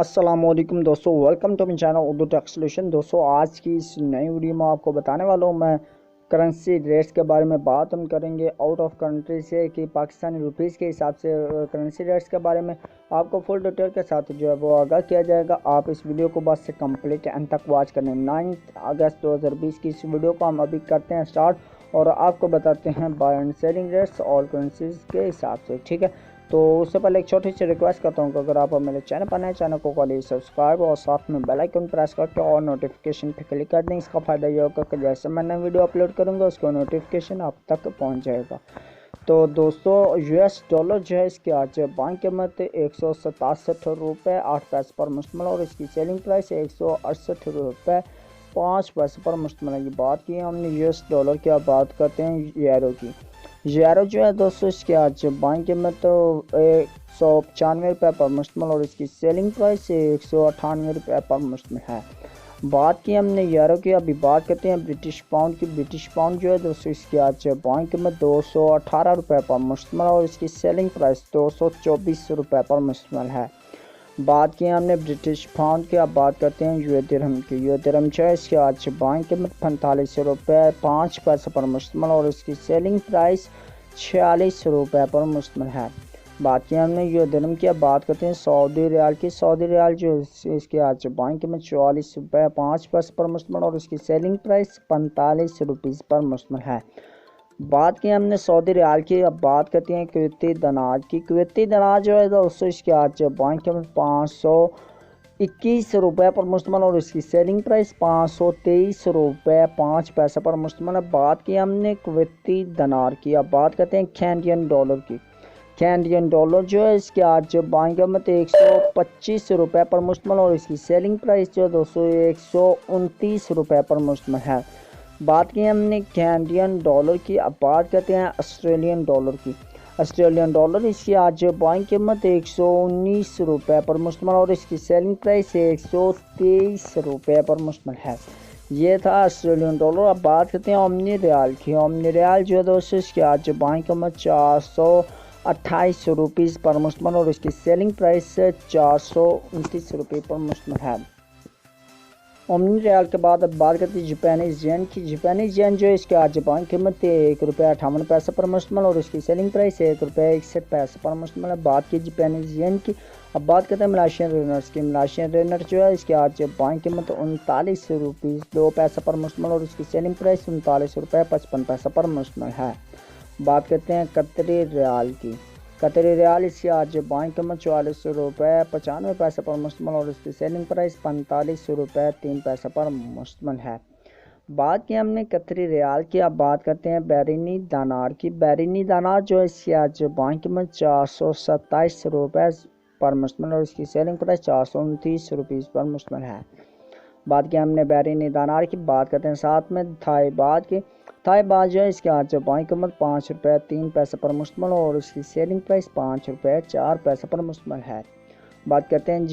अस्सलाम वालेकुम दोस्तों, welcome to my channel Urdu tech solution. दोस्तों आज की इस नई वीडियो में आपको बताने वाला हूँ मैं करेंसी रेट्स के बारे में। बात हम करेंगे आउट ऑफ कंट्री से कि पाकिस्तानी रुपीज़ के हिसाब से करेंसी रेट्स के बारे में आपको फुल डिटेल के साथ जो है वो आगाह किया जाएगा। आप इस वीडियो को बस से कंप्लीट एंड तक वॉच करने। 9 अगस्त 2020 की इस वीडियो को हम अभी करते हैं स्टार्ट और आपको बताते हैं buy and selling rates all currencies के हिसाब से, ठीक है। तो उससे पहले एक छोटी सी रिक्वेस्ट करता हूँ कि अगर आप मेरे चैनल पर नए चैनल को कॉलेज सब्सक्राइब और साथ में बेल आइकन प्रेस करके और नोटिफिकेशन पे क्लिक कर दें। इसका फ़ायदा ये होगा कि जैसे मैं नई वीडियो अपलोड करूँगा उसका नोटिफिकेशन आप तक पहुँच जाएगा। तो दोस्तों यूएस डॉलर जो है इसकी आज बाइंग कीमत 167 रुपये 8 पैसे पर मुश्तमिल और इसकी सेलिंग प्राइस 168 रुपये 5 पैसे पर मुश्तमिल की बात की हमने यूएस डॉलर की। अब बात करते हैं यूरो की। यूरो जो है दोस्तों इसकी आज बाइंग कीमत तो 195 रुपये पर मुश्तमिल और इसकी सेलिंग प्राइस 198 रुपये पर मुश्तमिल है। बात की हमने यूरो की, अभी बात करते हैं ब्रिटिश पाउंड की। ब्रिटिश पाउंड जो है दोस्तों इसकी आज बाइंग कीमत 218 रुपये पर मुश्तमिल और इसकी सेलिंग प्राइस 224 रुपये पर मुश्तमिल है। बात की हमने ब्रिटिश पाउंड की, अब बात करते हैं यूए दिरहम की। यूए दिरहम जो है इसकी आज बाइंग कीमत 45 रुपये 5 पैसे पर मुश्तमिल और इसकी सेलिंग प्राइस 46 रुपये पर मुश्तमिल है। बात की हमने यूए दिरहम की, अब बात करते हैं सऊदी रियाल की। सऊदी रियाल जो इसकी आज बाइंग कीमत 44 रुपये 5 पैसे पर मुश्तमिल और इसकी सेलिंग प्राइस 45 रुपीज़ पर मुश्तमिल है। बात की हमने सऊदी रियाल की, अब बात करते हैं कुवैती दिनार की। कुवैती दिनार जो है दोस्तों इसकी आज बाइंग कीमत 521 रुपये पर मुश्तमिल और इसकी सेलिंग प्राइस 523 रुपये 5 पैसे पर मुश्तमिल है। बात की हमने कुवैती दिनार की, अब बात करते हैं कैनेडियन डॉलर की। कैनेडियन डॉलर जो है इसकी आज बाइंग कीमत 125 रुपये पर मुश्तमिल और इसकी सेलिंग प्राइस जो है दोस्तों 129 रुपये पर मुश्तमिल है। बात की हमने कैनेडियन डॉलर की, अब बात करते हैं ऑस्ट्रेलियन डॉलर की। ऑस्ट्रेलियन डॉलर इसकी आज बाइंग कीमत 119 रुपये पर मुश्तमिल और इसकी सेलिंग प्राइस 123 रुपये पर मुश्तमिल है। ये था ऑस्ट्रेलियन डॉलर। अब बात करते हैं ओमनी रियाल की। ओमनी रियाल जो है दोस्तों इसकी आज बाइंग कीमत 428 रुपीज़ पर मुश्तमिल और इसकी सेलिंग प्राइस 429 रुपये पर मुश्तमिल है। ओमनी रियाल के बाद अब बात करते हैं जापानीज येन की। जापानीज येन जो है इसके आज बाइंग कीमत 1 रुपये 58 पैसे पर मुश्तमिल और इसकी सेलिंग प्राइस 1 रुपये 61 पैसे पर मुश्तमिल है। बात की जापानीज येन की, अब बात करते हैं मलेशियन रिनर्स की। मलेशियन रिनर जो है इसके आज बाइंग कीमत 39 रुपीज़ 2 पैसे पर मुश्तमिल और इसकी सेलिंग प्राइस 39 रुपये 55 पैसे पर मुश्तमिल है। बात करते हैं कतरी रियाल की। कतरी रियाल इसकी आज बाइंग कीमत 44 रुपये 95 पैसे पर मुश्तमिल और इसकी सेलिंग प्राइस 45 रुपये 3 पैसे पर मुश्तमिल है। बात की हमने कतरी रियाल की, अब बात करते हैं बहरीनी दिनार की। बहरीनी दिनार जो है इसकी आज बाइंग कीमत 427 रुपये पर मुश्तमिल और इसकी सेलिंग प्राइस 429 रुपीज़ पर मुश्तमिल है। बात की हमने बहरीनी दिनार की, बात करते हैं साथ में थाई बात की। थाई बात जो है इसकी आज बाइंग कीमत 5 रुपये 3 पैसे पर मुश्तमिल और इसकी सेलिंग प्राइस 5 रुपये 4 पैसे पर मुश्तमिल है। बात करते हैं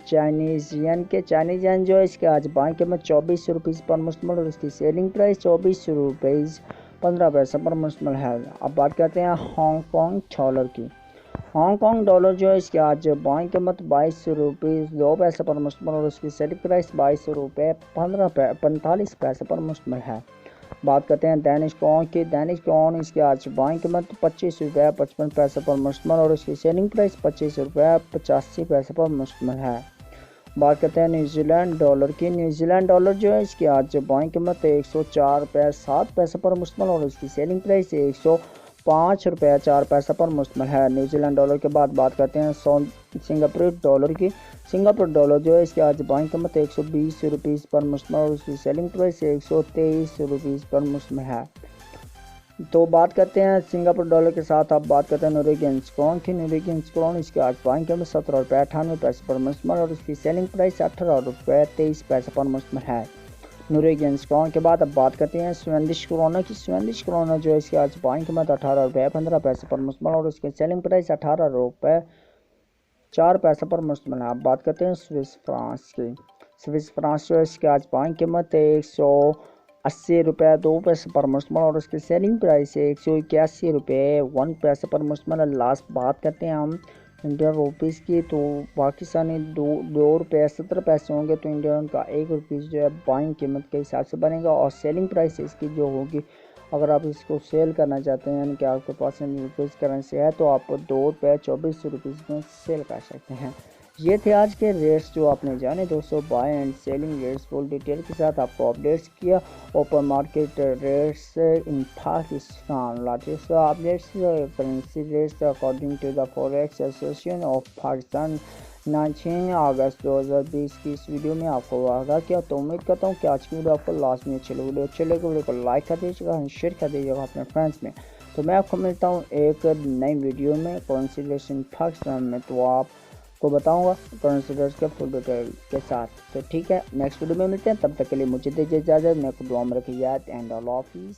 चाइनीज़ येन के। चाइनीज़ येन जो है इसकी आज बाइंग कीमत 24 रुपीज़ पर मुश्तमिल और इसकी सेलिंग प्राइस 24 रुपीज़ 15 पैसे पर मुश्तमिल है। अब बात करते हैं हांगकॉन्ग डॉलर की। हांगकॉन्ग डॉलर जो है इसकी आज बाइंग कीमत 22 रुपीज़ 2 पैसे पर मुश्तमिल और उसकी सेलिंग प्राइस 22 रुपये 45 पैसे पर मुश्तमिल है। बात करते हैं डैनिश क्रॉन की। डैनिश क्रॉन इसकी आज बाइंग कीमत 25 रुपये 55 पैसे पर मुश्तमिल और उसकी सेलिंग प्राइस 25 रुपये 85 पैसे पर मुश्तमिल है। बात करते हैं न्यूजीलैंड डॉलर की। न्यूजीलैंड डॉलर जो है इसकी आज बाइंग कीमत 104 रुपये 7 पैसे पर मुश्तमिल और उसकी सेलिंग प्राइस 105 रुपये 4 पैसे पर मुश्तमिल है। न्यूजीलैंड डॉलर के बाद बात करते हैं सिंगापुर डॉलर की। सिंगापुर डॉलर जो है इसकी आज बाइंग कीमत 120 रुपीज़ पर मुश्तमिल और उसकी सेलिंग प्राइस 123 रुपीज़ पर मुश्तमिल है। तो बात करते हैं सिंगापुर डॉलर के साथ अब बात करते हैं नॉर्वेजियन क्रोन की। नॉर्वेजियन क्रोन इसकी आज बाइंग कीमत 17 रुपये 98 पैसे पर मुश्तमिल और उसकी सेलिंग प्राइस 18 रुपये 23 पैसे पर मुश्तमिल है। नॉर्वेजियन क्रोन के बाद अब बात करते हैं स्वीडिश क्रोना की। स्वीडिश क्रोना जो है इसकी आज बाइंग कीमत 18 रुपये 15 पैसे पर मुश्तमिल और उसकी सेलिंग प्राइस 18 रुपये 4 पैसे पर मुश्तमिल है। अब बात करते हैं स्विस फ्रांस की। स्विस फ्रांस जो है इसकी आज बाइंग कीमत 180 रुपये 2 पैसे पर मुश्तमिल और उसकी सेलिंग प्राइस 181 रुपये 1 पैसे पर मुश्तमिल है। लास्ट बात करते हैं हम इंडियन रुपीज़ की, तो पाकिस्तानी 2 रुपये 70 पैसे होंगे, तो इंडियन का 1 रुपीज़ जो है बाइंग कीमत के हिसाब से बनेगा। और सेलिंग प्राइस इसकी जो होगी, अगर आप इसको सेल करना चाहते हैं यानी कि आपके पास रुपीज़ करेंसी है, तो आप 2 रुपये 24 में सेल कर सकते हैं। ये थे आज के रेट्स जो आपने जाने दोस्तों, buy and selling rates full detail के साथ आपको अपडेट्स किया। Open market rates in Pakistan, latest updates currency rates according to the forex association of Pakistan 19 अगस्त 2020 की इस वीडियो में आपको आगाह किया। तो उम्मीद करता हूँ कि आज की वीडियो आपको लास्ट में अच्छी लगी। वीडियो को लाइक कर दीजिएगा, शेयर कर दीजिएगा अपने फ्रेंड्स में। तो मैं आपको मिलता हूँ एक नई वीडियो में कॉन्सिडरेशन पाकिस्तान में, तो आपको बताऊंगा कॉन्सिडर्स के फुल डिटेल के साथ। तो ठीक है, नेक्स्ट वीडियो में मिलते हैं, तब तक के लिए मुझे दीजिए इजाज़त। मेरे को दुआ में रखिए एंड अल्लाह हाफिज़।